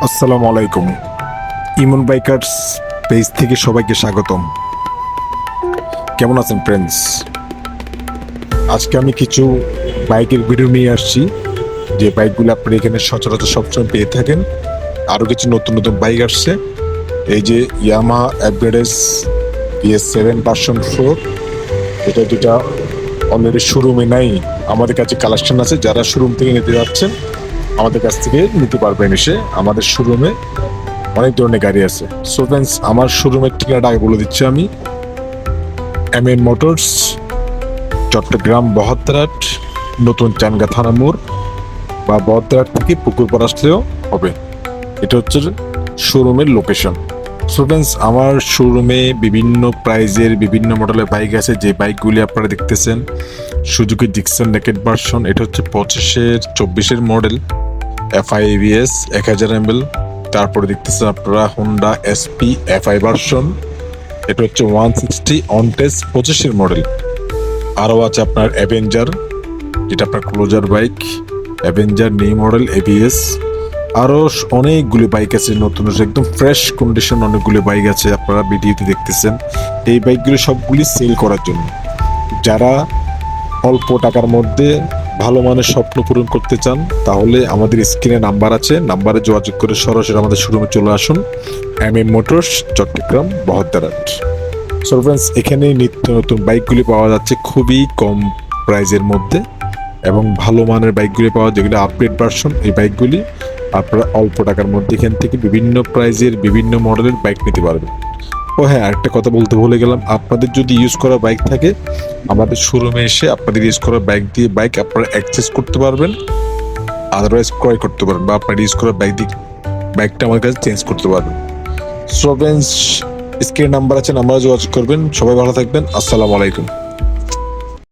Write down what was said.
আসসালামু আলাইকুম। ইমন bikers page থেকে সবাইকে স্বাগতম। কেমন আছেন ফ্রেন্ডস? আজকে আমি কিছু বাইকের ভিডিও নিয়ে আসছি, যে বাইকগুলো আপনি এখানে সচরাচর সবসময় পেয়ে থাকেন। আরও কিছু নতুন নতুন বাইক আসছে। এই যে ইয়ামাহা অ্যাভরেজ BS7 ভার্সন 4, এটা যেটা অলরেডি শোরুমে নাই, আমাদের কাছে কালেকশন আছে। যারা শোরুম থেকে নিতে যাচ্ছেন আমাদের কাছ থেকে নিতে পারবেন। এসে আমাদের শোরুমে অনেক ধরনের গাড়ি আছে। সো ফ্রেন্ডস, আমার শোরুমের ঠিকানাটা আগে বলে দিচ্ছি আমি। MN মোটরস, চট্টগ্রাম বহদ্দারহাট, নতুন চানগা থানা মোড়, বা বহদ্দারহাট থেকে পুকুরপাড় আসলেও হবে। এটা হচ্ছে শোরুমের লোকেশন। সো ফ্রেন্ডস, আমার শোরুমে বিভিন্ন প্রাইজের বিভিন্ন মডেলের বাইক আছে। যে বাইকগুলি আপনারা দেখতেছেন সুজুকি ডিকসন নেকেড ভার্সন, এটা হচ্ছে 25-24 মডেল, FI ABS 1000 ml। তারপরে দেখতেছেন আপনারা হোন্ডা SP FI ভার্সন, এটা হচ্ছে 160 অন টেস্ট 25 মডেল। আরও আছে আপনার অ্যাভেঞ্জার, যেটা আপনার closer bike, Avenger new model ABS। আরও অনেকগুলি বাইক আছে নতুন, একদম ফ্রেশ কন্ডিশন অনেকগুলি বাইক আছে আপনারা ভিডিওতে দেখতেছেন। এই বাইকগুলি সবগুলি সেল করার জন্য। যারা অল্প টাকার মধ্যে ভালো মানের স্বপ্ন পূরণ করতে চান, তাহলে আমাদের স্ক্রিনে নাম্বার আছে, নাম্বারে যোগাযোগ করে সরাসরি আমাদের শোরুমে চলে আসুন। MM motors, Chattogram Bahaddarhat. So friends, এখানে নিত্য নতুন বাইকগুলি পাওয়া যাচ্ছে খুবই কম প্রাইজের মধ্যে, এবং ভালো মানের বাইকগুলি পাওয়া, যেগুলো আপডেট ভার্সন। এই বাইকগুলি আপনারা অল্প টাকার মধ্যে এখান থেকে বিভিন্ন প্রাইজের বিভিন্ন মডেলের বাইক নিতে পারবেন। ও হ্যাঁ, আরেকটা কথা বলতে ভুলে গেলাম, আপনাদের যদি ইউজ করা বাইক থাকে আমাদের শোরুমে এসে আপনাদের ইউজ করা বাইক আপনারা এক্সচেঞ্জ করতে পারবেন, আদারওয়াইজ ক্রয় করতে পারবেন, বা আপনার ইউজ করা বাইকটা আমার কাছে চেঞ্জ করতে পারবেন। সো ফ্রেন্ডস, স্ক্রিন নাম্বার আছে, নাম্বারে যোগাযোগ করবেন। সবাই ভালো থাকবেন। আসসালামু আলাইকুম।